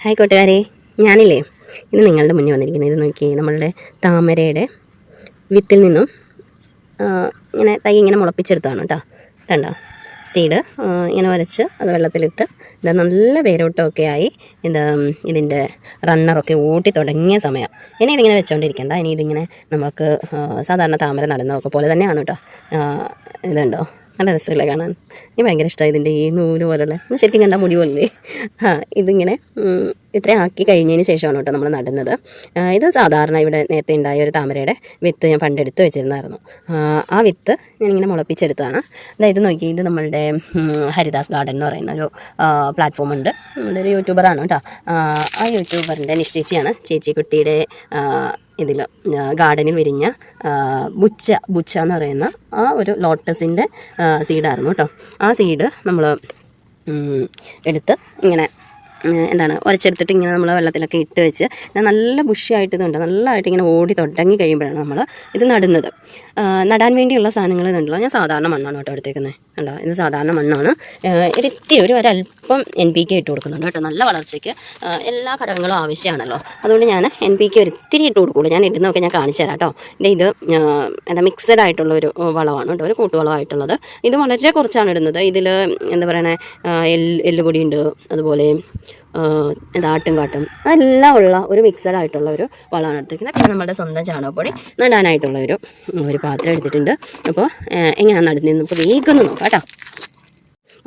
Hi കൂട്ടുകാരെ, ഞാനില്ലേ ഇന്ന് നിങ്ങളുടെ മുന്നിൽ വന്നിരിക്കുന്നത് ഇത് നോക്കി നമ്മളുടെ താമരയുടെ വിത്തിൽ നിന്നും ഇങ്ങനെ തൈ ഇങ്ങനെ മുളപ്പിച്ചെടുത്താണ് കേട്ടോ. കണ്ടോ, സീഡ് ഇങ്ങനെ വരച്ച് അത് വെള്ളത്തിലിട്ട് ഇത് നല്ല വേരോട്ടമൊക്കെ ആയി ഇതിൻ്റെ റണ്ണറൊക്കെ ഓട്ടി തുടങ്ങിയ സമയം. ഇനി ഇതിങ്ങനെ വെച്ചുകൊണ്ടിരിക്കണ്ട. ഇനി ഇതിങ്ങനെ നമുക്ക് സാധാരണ താമര നടുന്നതൊക്കെ പോലെ തന്നെയാണ് കേട്ടോ. ഇതുണ്ടോ, നല്ല രസമില്ല കാണാൻ. എനിക്ക് ഭയങ്കര ഇഷ്ടമായി ഇതിൻ്റെ ഈ നൂല് പോലുള്ള ശരിക്കും കണ്ടാൽ മുടി പോലെ. ഇതിങ്ങനെ ഇത്രയും ആക്കി കഴിഞ്ഞതിന് ശേഷമാണ് കേട്ടോ നമ്മൾ നടുന്നത്. ഇത് സാധാരണ ഇവിടെ നേരത്തെ ഉണ്ടായ ഒരു താമരയുടെ വിത്ത് ഞാൻ പണ്ടെടുത്ത് വെച്ചിരുന്നായിരുന്നു. ആ വിത്ത് ഞാനിങ്ങനെ മുളപ്പിച്ചെടുത്തതാണ്. അതായത് നോക്കി, ഇത് നമ്മളുടെ ഹരിദാസ് ഗാർഡൻ എന്ന് പറയുന്ന ഒരു പ്ലാറ്റ്ഫോം ഉണ്ട്. നമ്മുടെ ഒരു യൂട്യൂബറാണ് കേട്ടോ. ആ യൂട്യൂബറിൻ്റെ നിശ്ചയിച്ചാണ് ചേച്ചിക്കുട്ടിയുടെ ഇതിൽ ഗാർഡനിൽ വിരിഞ്ഞ ബുച്ച എന്ന് പറയുന്ന ആ ഒരു ലോട്ടസിൻ്റെ സീഡായിരുന്നു കേട്ടോ. ആ സീഡ് നമ്മൾ എടുത്ത് ഇങ്ങനെ ഉരച്ചെടുത്തിട്ട് ഇങ്ങനെ നമ്മൾ വെള്ളത്തിലൊക്കെ ഇട്ട് വെച്ച് നല്ല ബുഷിയായിട്ട് ഇതുണ്ട്, നല്ലതായിട്ട് ഇങ്ങനെ ഓടി തുടങ്ങി കഴിയുമ്പോഴാണ് നമ്മൾ ഇത് നടുന്നത്. നടാൻ വേണ്ടിയുള്ള സാധനങ്ങൾ ഇതുണ്ടല്ലോ, ഞാൻ സാധാരണ മണ്ണാണ് കേട്ടോ എടുത്തേക്കുന്നത്. കണ്ടോ, ഇത് സാധാരണ മണ്ണാണ്. ഒരിത്തിരി ഒരല്പം NPK ഇട്ട് കൊടുക്കുന്നുണ്ട് കേട്ടോ. നല്ല വളർച്ചയ്ക്ക് എല്ലാ ഘടകങ്ങളും ആവശ്യമാണല്ലോ. അതുകൊണ്ട് ഞാൻ NPK ഒരിത്തിരി ഇട്ട് കൊടുക്കുള്ളൂ. ഞാൻ ഇടുന്നതൊക്കെ ഞാൻ കാണിച്ചു തരാം കേട്ടോ. ഇത് മിക്സഡ് ആയിട്ടുള്ളൊരു വളമാണ് കേട്ടോ, ഒരു കൂട്ടുവളമായിട്ടുള്ളത്. ഇത് വളരെ കുറച്ചാണ് ഇടുന്നത്. ഇതിൽ എല്ലുപൊടി ഉണ്ട്, അതുപോലെ ആട്ടും കാട്ടും അതെല്ലാം ഉള്ള ഒരു മിക്സഡ് ആയിട്ടുള്ള ഒരു വളമാണ് എടുത്തിരിക്കുന്നത്. പിന്നെ നമ്മുടെ സ്വന്തം ചാണകപ്പൊടി നടാനായിട്ടുള്ള ഒരു പാത്രം എടുത്തിട്ടുണ്ട്. അപ്പോൾ എങ്ങനെയാണ് നടുന്നതെന്ന് ഇപ്പോൾ വേഗം നോക്കാം കേട്ടോ.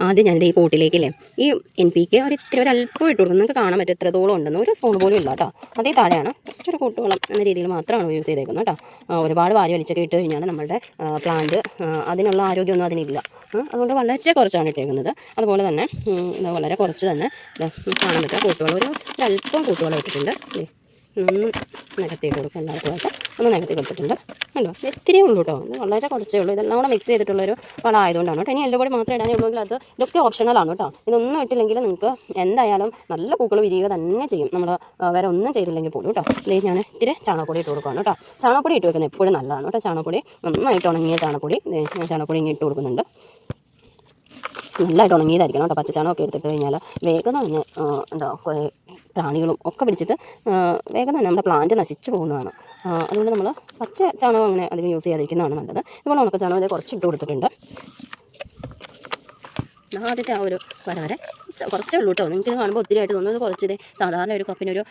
ആദ്യം ഞാനിത് ഈ പോട്ടിലേക്കില്ലേ ഈ NPK ഒരു അല്പം ഇട്ട് കൊടുക്കും. നിങ്ങൾക്ക് കാണാൻ പറ്റും എത്രത്തോളം ഉണ്ടെന്ന്. ഒരു സ്പൂൺ പോലും ഇല്ല കേട്ടോ. അതേ താഴെയാണ്, ജസ്റ്റ് ഒരു കൂട്ടുവളം എന്ന രീതിയിൽ മാത്രമാണ് യൂസ് ചെയ്തേക്കുന്നത് കേട്ടോ. ഒരുപാട് വാരി വലിച്ചൊക്കെ ഇട്ട് കഴിഞ്ഞാൽ നമ്മുടെ പ്ലാന്റ് അതിനുള്ള ആരോഗ്യമൊന്നും അതിനില്ല. അതുകൊണ്ട് വളരെ കുറച്ചാണ് ഇട്ടേക്കുന്നത്. അതുപോലെ തന്നെ വളരെ കുറച്ച് തന്നെ കാണാൻ പറ്റുക കൂട്ടുവളം ഒരല്പം കൂട്ടുവളം ഇട്ടിട്ടുണ്ട്. ഒന്ന് നികത്തി കൊടുക്കും, എല്ലാവർക്കുമായിട്ട് ഒന്ന് നികത്തി കൊടുത്തിട്ടുണ്ട്. കണ്ടോ, ഇത്തിരി ഉള്ളൂ കേട്ടോ. ഇത് വളരെ കുറച്ചേ ഉള്ളൂ. ഇതെല്ലാം കൂടെ മിക്സ് ചെയ്തിട്ടുള്ളൊരു വളം ആയതുകൊണ്ടാണ് കേട്ടോ. ഇനി എല്ലുപൊടി മാത്രമേ ഇടാനേ ഉള്ളൂങ്കിൽ ഇതൊക്കെ ഓപ്ഷണലാണ് കേട്ടോ. ഇതൊന്നും ഇട്ടില്ലെങ്കിൽ നിങ്ങൾക്ക് എന്തായാലും നല്ല പൂക്കൾ വിരിയുക തന്നെ ചെയ്യും, നമ്മൾ വേറെ ഒന്നും ചെയ്തില്ലെങ്കിൽ പോലും കേട്ടോ. ഇത് ഞാൻ ഇത്തിരി ചാണകപ്പൊടി ഇട്ട് കൊടുക്കുകയാണ് കേട്ടോ. ചാണകപ്പൊടി ഇട്ട് വെക്കുന്നത് എപ്പോഴും നല്ലതാണ് കേട്ടോ. ചാണകപ്പൊടി നന്നായിട്ട് ഉണങ്ങിയ ചാണകപ്പൊടി ഞാൻ ചാണകപ്പൊടി ഇങ്ങനെ ഇട്ട് കൊടുക്കുന്നുണ്ട്. നല്ലതായിട്ട് ഉണങ്ങിയതായിരിക്കണം കേട്ടോ. പച്ചച്ചാണകമൊക്കെ എടുത്തിട്ട് കഴിഞ്ഞാൽ വേഗം തന്നെ കുറേ പ്രാണികളും ഒക്കെ പിടിച്ചിട്ട് വേഗം തന്നെ നമ്മുടെ പ്ലാന്റ് നശിച്ചു പോകുന്നതാണ്. അതുകൊണ്ട് നമ്മൾ പച്ച ചാണകം അങ്ങനെ അധികം യൂസ് ചെയ്യാതിരിക്കുന്നതാണ് നല്ലത്. ഇതുപോലെ ഉണക്ക ചാണകം ഇത് കുറച്ച് ഇട്ട് കൊടുത്തിട്ടുണ്ട്. ആദ്യത്തെ ആ ഒരു വരെ കുറച്ചേ ഉള്ളൂ കേട്ടോ. നിങ്ങൾക്ക് ഇത് കാണുമ്പോൾ ഒത്തിരി ആയിട്ട് തോന്നുന്നത് കുറച്ച് സാധാരണ ഒരു കപ്പിനൊരു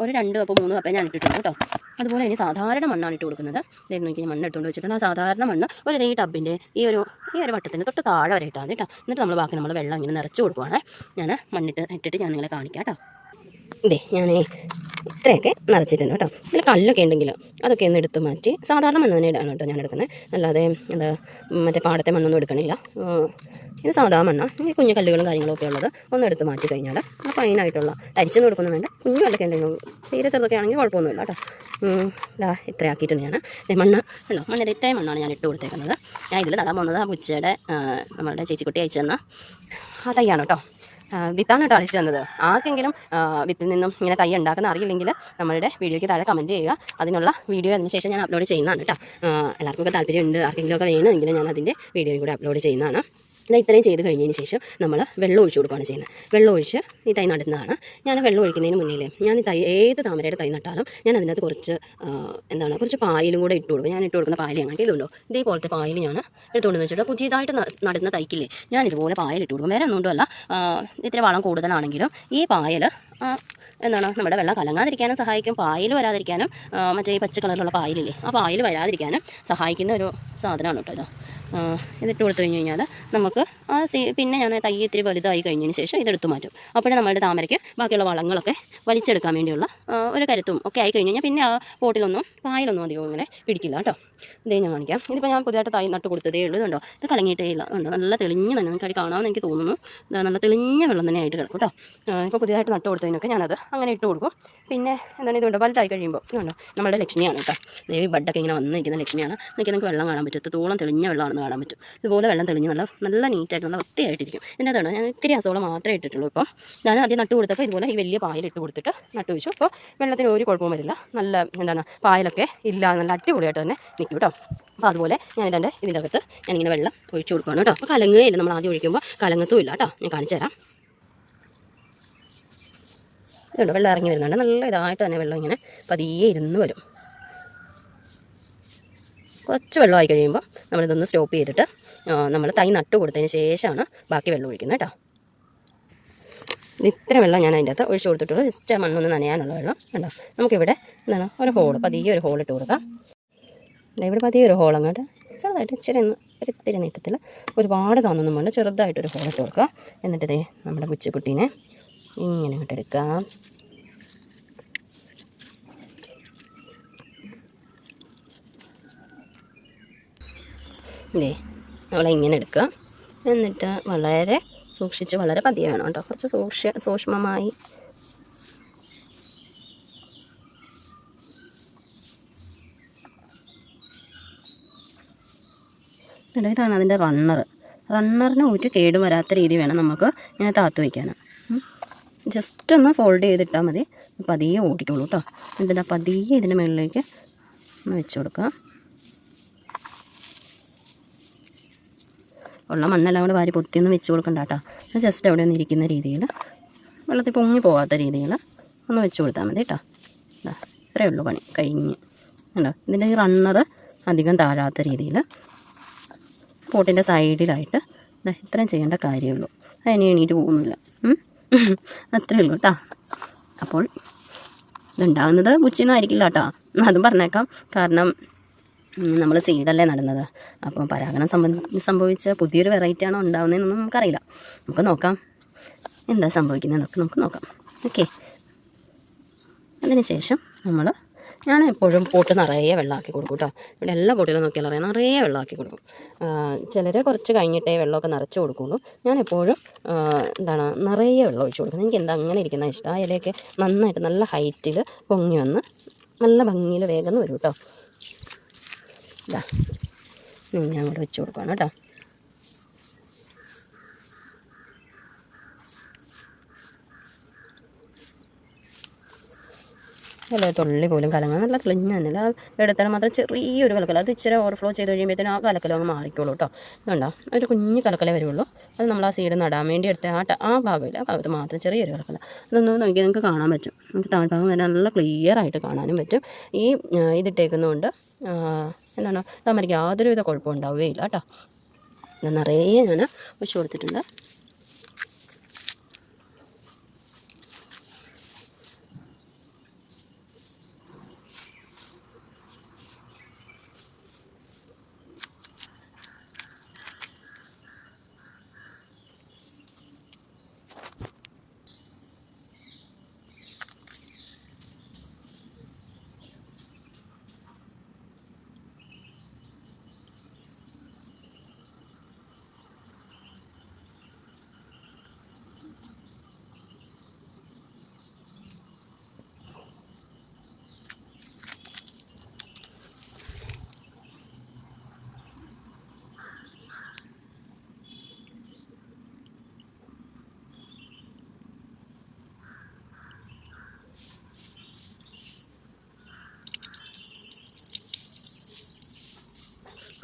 2 കപ്പ് 3 കപ്പേ ഞാൻ ഇട്ടിട്ടുണ്ട് കേട്ടോ. അതുപോലെ ഇനി സാധാരണ മണ്ണാണ് ഇട്ട് കൊടുക്കുന്നത്. ഇതായിരുന്നു നോക്കി മണ്ണ് എടുത്തുകൊണ്ട് വെച്ചിട്ടുണ്ട്. ആ സാധാരണ മണ്ണ് ഈ ടബിൻ്റെ ഈ ഒരു വട്ടത്തിന് തൊട്ട് താഴെ വരെ ഇട്ടാൽ മതി കേട്ടോ. എന്നിട്ട് നമ്മൾ വെള്ളം ഇങ്ങനെ നിറച്ച് കൊടുക്കുവാണ്. ഞാൻ ഇട്ടിട്ട് ഞാൻ നിങ്ങളെ കാണിക്കാം കേട്ടോ. ഞാൻ ഇത്രയൊക്കെ നിറച്ചിട്ടുണ്ട് കേട്ടോ. ഇതിൽ കല്ലൊക്കെ ഉണ്ടെങ്കിൽ അതൊക്കെ ഒന്ന് എടുത്ത് മാറ്റി സാധാരണ മണ്ണ് തന്നെ ഇടാണ് കേട്ടോ ഞാൻ എടുക്കുന്നത്. അല്ലാതെ മറ്റേ പാടത്തെ മണ്ണൊന്നും എടുക്കണില്ല. ഇത് സാധാ മണ്ണാണ്. ഈ കുഞ്ഞു കല്ലുകളും കാര്യങ്ങളൊക്കെ ഉള്ളത് ഒന്ന് എടുത്ത് മാറ്റി കഴിഞ്ഞാൽ ഫൈനായിട്ടുള്ള തരിച്ചൊന്നും എടുക്കൊന്നും വേണ്ട. കുഞ്ഞു കല്ലൊക്കെ ഉണ്ടെങ്കിൽ തീരെ ചെറുതൊക്കെ ആണെങ്കിൽ കുഴപ്പമൊന്നുമില്ല കേട്ടോ. ഇത്ര ആക്കിയിട്ടുണ്ട് ഞാൻ. മണ്ണിൻ്റെ ഇത്രയും മണ്ണാണ് ഞാൻ ഇട്ട് കൊടുത്തേക്കുന്നത്. ഞാൻ ഇതിൽ നടാൻ പോകുന്നത് ആ ബുച്ചയുടെ നമ്മളുടെ ചേച്ചിക്കുട്ടി അയച്ചു തന്ന ആ തൈയാണ് കേട്ടോ. വിത്താണ് കേട്ടോ അയച്ചു തന്നത്. ആർക്കെങ്കിലും വിത്തിൽ നിന്നും ഇങ്ങനെ തൈ ഉണ്ടാക്കുന്ന അറിയില്ലെങ്കിൽ നമ്മളുടെ വീഡിയോയ്ക്ക് താഴെ കമൻറ്റ് ചെയ്യുക. അതിനുള്ള വീഡിയോ അതിന് ശേഷം ഞാൻ അപ്ലോഡ് ചെയ്യുന്നതാണ് കേട്ടോ. എല്ലാവർക്കും താല്പര്യമുണ്ട്, ആർക്കെങ്കിലുമൊക്കെ വേണമെങ്കിൽ ഞാൻ അതിൻ്റെ വീഡിയോയും കൂടെ അപ്ലോഡ് ചെയ്യുന്നതാണ്. ഇത്രയും ചെയ്ത് കഴിഞ്ഞതിന് ശേഷം നമ്മൾ വെള്ളം ഒഴിച്ച് കൊടുക്കുകയാണ് ചെയ്യുന്നത്. വെള്ളം ഒഴിച്ച് ഈ തൈ നടുന്നതാണ്. ഞാൻ വെള്ളം ഒഴിക്കുന്നതിന് മുന്നേ ഞാൻ ഈ ഏത് താമരയുടെ തൈ നട്ടാലും ഞാൻ അതിനകത്ത് കുറച്ച് പായലും കൂടെ ഇട്ട് കൊടുക്കും. ഞാൻ ഇട്ട് കൊടുക്കുന്ന പായൽ ഞങ്ങൾക്ക് ഇതുണ്ടോ, ഇതേപോലത്തെ പായൽ ഞാൻ എടുത്തുകൊണ്ട് വെച്ചിട്ട് പുതിയതായിട്ട് നടുന്ന തൈക്കില്ലേ ഞാൻ ഇതുപോലെ പായൽ ഇട്ട് കൊടുക്കും. വേറെ ഒന്നുകൊണ്ടല്ല, ഇത്തിരി വളം കൂടുതലാണെങ്കിലും ഈ പായൽ നമ്മുടെ വെള്ളം കലങ്ങാതിരിക്കാനും സഹായിക്കും. പായൽ വരാതിരിക്കാനും മറ്റേ ഈ പച്ച കളറിലുള്ള പായലില്ലേ ആ പായൽ വരാതിരിക്കാനും സഹായിക്കുന്ന ഒരു സാധനമാണ് കേട്ടോ ഇത്. ഇതിട്ട് കൊടുത്തു കഴിഞ്ഞ് കഴിഞ്ഞാൽ നമുക്ക് പിന്നെ ഞാൻ തൈ ഇത്തിരി വലുതായി കഴിഞ്ഞതിന് ശേഷം ഇതെടുത്ത് മാറ്റും. അപ്പോഴേ നമ്മുടെ താമരയ്ക്ക് ബാക്കിയുള്ള വളങ്ങളൊക്കെ വലിച്ചെടുക്കാൻ വേണ്ടിയുള്ള ഒരു കരുത്തും ഒക്കെ ആയി കഴിഞ്ഞ് കഴിഞ്ഞാൽ പിന്നെ ആ പോട്ടിലൊന്നും പായലൊന്നും അധികം ഇങ്ങനെ പിടിക്കില്ല കേട്ടോ. ഇതേ ഞാൻ കാണിക്കാം. ഇതിപ്പോൾ ഞാൻ പുതിയതായിട്ട് തൈ നട്ട് കൊടുത്തതേ ഉള്ളൂ. ഇതുണ്ടോ, ഇത് കലങ്ങിയിട്ടേ ഇല്ല. നല്ല തെളിഞ്ഞ തന്നെ നിങ്ങൾക്ക് അടി കാണാമെന്ന് എനിക്ക് തോന്നുന്നു. നല്ല തെളിഞ്ഞ വെള്ളം തന്നെ ആയിട്ട് കിടക്കും കേട്ടോ. ഇപ്പോൾ പുതിയതായിട്ട് നട്ട് കൊടുത്തതിനൊക്കെ ഞാനത് അങ്ങനെ ഇട്ട് കൊടുക്കും. പിന്നെ ഇതുകൊണ്ട് വലുതായി കഴിയുമ്പോൾ ഇതുണ്ടോ നമ്മുടെ ലക്ഷ്മിയാണ് കേട്ടോ. ദേവി ബഡൊക്കെ ഇങ്ങനെ വന്ന് നിൽക്കുന്ന ലക്ഷ്മിയാണ്. നിങ്ങൾക്ക് വെള്ളം കാണാൻ പറ്റും, എത്രത്തോളം തെളിഞ്ഞ വെള്ളമാണെന്ന് കാണാൻ പറ്റും. ഇതുപോലെ വെള്ളം തെളിഞ്ഞ് നല്ല നീറ്റായിട്ട് നല്ല വൃത്തിയായിട്ടിരിക്കും. ഇതിൻ്റെ അതാണ് ഞാൻ ഇത്തിരി അസോളം മാത്രമേ ഇട്ടിട്ടുള്ളൂ. ഇപ്പം ഞാൻ ആദ്യം നട്ട് കൊടുത്തപ്പോൾ ഇതുപോലെ ഈ വലിയ പായലിട്ട് കൊടുത്തിട്ട് നട്ട് വെച്ചു. അപ്പോൾ വെള്ളത്തിന് ഒരു കുഴപ്പവും വരില്ല. നല്ല പായലൊക്കെ ഇല്ല, നല്ല അടിപൊളിയായിട്ട് തന്നെ നിൽക്കും കേട്ടോ. അപ്പോൾ അതുപോലെ ഞാനിതുണ്ട് ഇതിൻ്റെ അകത്ത് ഞാനിങ്ങനെ വെള്ളം ഒഴിച്ചു കൊടുക്കുകയാണ് കേട്ടോ. അപ്പോൾ കലങ്ങുകയില്ല, നമ്മൾ ആദ്യം ഒഴിക്കുമ്പോൾ കലങ്ങത്തും ഇല്ല കേട്ടോ. ഞാൻ കാണിച്ചു തരാം. ഇതുണ്ട് വെള്ളം ഇറങ്ങി വരുന്നുണ്ട്. നല്ല ഇതായിട്ട് തന്നെ വെള്ളം ഇങ്ങനെ പതിയെ ഇരുന്ന് വരും. കുറച്ച് വെള്ളമായി കഴിയുമ്പോൾ നമ്മളിതൊന്ന് സ്റ്റോപ്പ് ചെയ്തിട്ട് നമ്മൾ തൈ നട്ട് കൊടുത്തതിന് ശേഷമാണ് ബാക്കി വെള്ളം ഒഴിക്കുന്നത് കേട്ടോ. ഇത്ര വെള്ളം ഞാൻ അതിൻ്റെ അകത്ത് ഒഴിച്ചു കൊടുത്തിട്ടുള്ളൂ. ജസ്റ്റ് മണ്ണൊന്ന് നനയാനുള്ള വെള്ളം കണ്ടോ. നമുക്കിവിടെ എന്താണ് ഒരു ഹോൾ, പതിയെ ഒരു ഹോൾ ഇട്ട് കൊടുക്കാം. ഇവിടെ പതിയെ ഒരു ഹോൾ അങ്ങോട്ട് ചെറുതായിട്ട് ഇത്തിരി നീട്ടത്തിൽ, ഒരുപാട് തോന്നൊന്നും വേണ്ട, ചെറുതായിട്ടൊരു ഹോൾ ഇട്ട് കൊടുക്കുക. എന്നിട്ട് ഇതേ നമ്മുടെ പുച്ചിക്കുട്ടീനെ ഇങ്ങനെ ഇങ്ങോട്ട് എടുക്കാം. ഇതേ നമ്മളിങ്ങനെ എടുക്കുക. എന്നിട്ട് വളരെ സൂക്ഷിച്ച്, വളരെ പതിയെ വേണം കേട്ടോ, കുറച്ച് സൂക്ഷ്മമായി. ഇതാണ് അതിൻ്റെ റണ്ണറിന് ഒരു കേടും വരാത്ത രീതി വേണം നമുക്ക് ഇങ്ങനെ താത്ത് വയ്ക്കാൻ. ജസ്റ്റ് ഒന്ന് ഫോൾഡ് ചെയ്തിട്ടാൽ മതി, പതിയെ ഓടിക്കോളൂ കേട്ടോ. എന്നിട്ട് ഇതാ പതിയെ ഇതിൻ്റെ മുകളിലേക്ക് ഒന്ന് വെച്ച് കൊടുക്കുക. ഉള്ള മണ്ണെല്ലാം കൂടെ വാരി പൊത്തിയൊന്നും വെച്ച് കൊടുക്കണ്ട കേട്ടോ. ജസ്റ്റ് അവിടെ ഒന്ന് ഇരിക്കുന്ന രീതിയിൽ, വെള്ളത്തിൽ പൊങ്ങി പോകാത്ത രീതിയിൽ ഒന്ന് വെച്ച് കൊടുത്താൽ മതി കേട്ടോ. ഇത്രയേ ഉള്ളൂ, പണി കഴിഞ്ഞ്. കണ്ടോ, ഇതിൻ്റെ ഈ റണ്ണർ അധികം താഴാത്ത രീതിയിൽ പോട്ടിൻ്റെ സൈഡിലായിട്ട് ഇത്രയും ചെയ്യേണ്ട കാര്യമുള്ളൂ. അതിന് എണീറ്റ് പോകുന്നില്ല, അത്രയേ ഉള്ളൂ കേട്ടോ. അപ്പോൾ ഇതുണ്ടാകുന്നത് പുച്ചിന്നായിരിക്കില്ല കേട്ടോ, അതും പറഞ്ഞേക്കാം. കാരണം നമ്മൾ സീഡല്ലേ നടുന്നത്. അപ്പോൾ പരാഗണം സംഭവിച്ച പുതിയൊരു വെറൈറ്റി ആണോ ഉണ്ടാകുന്നതെന്നൊന്നും നമുക്കറിയില്ല. നമുക്ക് നോക്കാം എന്താ സംഭവിക്കുന്നതെന്നൊക്കെ നമുക്ക് നോക്കാം. ഓക്കെ, അതിന് ശേഷം ഞാൻ എപ്പോഴും പോട്ട് നിറയെ വെള്ളമാക്കി കൊടുക്കും കേട്ടോ. ഇവിടെ എല്ലാ പോട്ടിലും നോക്കിയാൽ അറിയാം, നിറയെ വെള്ളമാക്കി കൊടുക്കും. ചിലർ കുറച്ച് കഴിഞ്ഞിട്ടേ വെള്ളമൊക്കെ നിറച്ച് കൊടുക്കുള്ളൂ. ഞാൻ എപ്പോഴും നിറയെ വെള്ളം ഒഴിച്ച് കൊടുക്കുന്നത്. എനിക്ക് എന്താ അങ്ങനെ ഇരിക്കുന്ന ഇഷ്ടം. ആ ഇലയൊക്കെ നന്നായിട്ട് നല്ല ഹൈറ്റിൽ പൊങ്ങി വന്ന് നല്ല ഭംഗിയിൽ വേഗം വരും കേട്ടോ. ഞാൻ അങ്ങോട്ട് വെച്ച് കൊടുക്കുകയാണ് കേട്ടോ. അല്ല തുള്ളി പോലും കലങ്ങാൻ നല്ല തെളിഞ്ഞ തന്നെയല്ല. എടുത്താൽ മാത്രം ചെറിയൊരു കലക്കല, അത് ഇച്ചിരി ഓവർഫ്ലോ ചെയ്ത് കഴിയുമ്പോഴത്തേനും ആ കലക്കല അങ്ങ് മാറിക്കോളൂ കേട്ടോ. അതുകൊണ്ടോ ഒരു കുഞ്ഞ് കലക്കലേ വരുള്ളൂ. അത് നമ്മൾ ആ സീഡ് നടാൻ വേണ്ടി എടുത്ത ആ ഭാഗമില്ല, ആ ഭാഗത്ത് മാത്രം ചെറിയൊരു കലക്കല. അതൊന്ന് നോക്കിയാൽ നിങ്ങൾക്ക് കാണാൻ പറ്റും. നമുക്ക് താഴ്ഭാഗം വരെ നല്ല ക്ലിയർ ആയിട്ട് കാണാനും പറ്റും. ഈ ഇതിട്ടേക്കുന്നതുകൊണ്ട് താമരയ്ക്ക് യാതൊരുവിധ കുഴപ്പം ഉണ്ടാവുകയില്ല കേട്ടോ. ഇത് നിറയെ ഞാൻ ഒഴിച്ച് കൊടുത്തിട്ടുണ്ട്.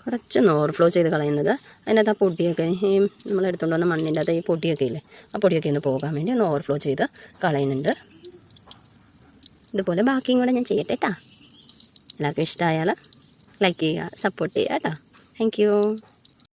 കുറച്ചൊന്ന് ഓവർഫ്ലോ ചെയ്ത് കളയുന്നത്. അതിനകത്ത് ആ പൊടിയൊക്കെ ഈ നമ്മളെടുത്തുകൊണ്ട് വന്ന മണ്ണിൻ്റെ അത് ഈ പൊടിയൊക്കെ ഇല്ലേ, ആ പൊടിയൊക്കെ ഒന്ന് പോകാൻ വേണ്ടി ഒന്ന് ഓവർഫ്ലോ ചെയ്ത് കളയുന്നുണ്ട്. ഇതുപോലെ ബാക്കിയും കൂടെ ഞാൻ ചെയ്യട്ടെ കേട്ടോ. എല്ലാവർക്കും ഇഷ്ടമായാൽ ലൈക്ക് ചെയ്യുക, സപ്പോർട്ട് ചെയ്യുക കേട്ടോ. Thank you.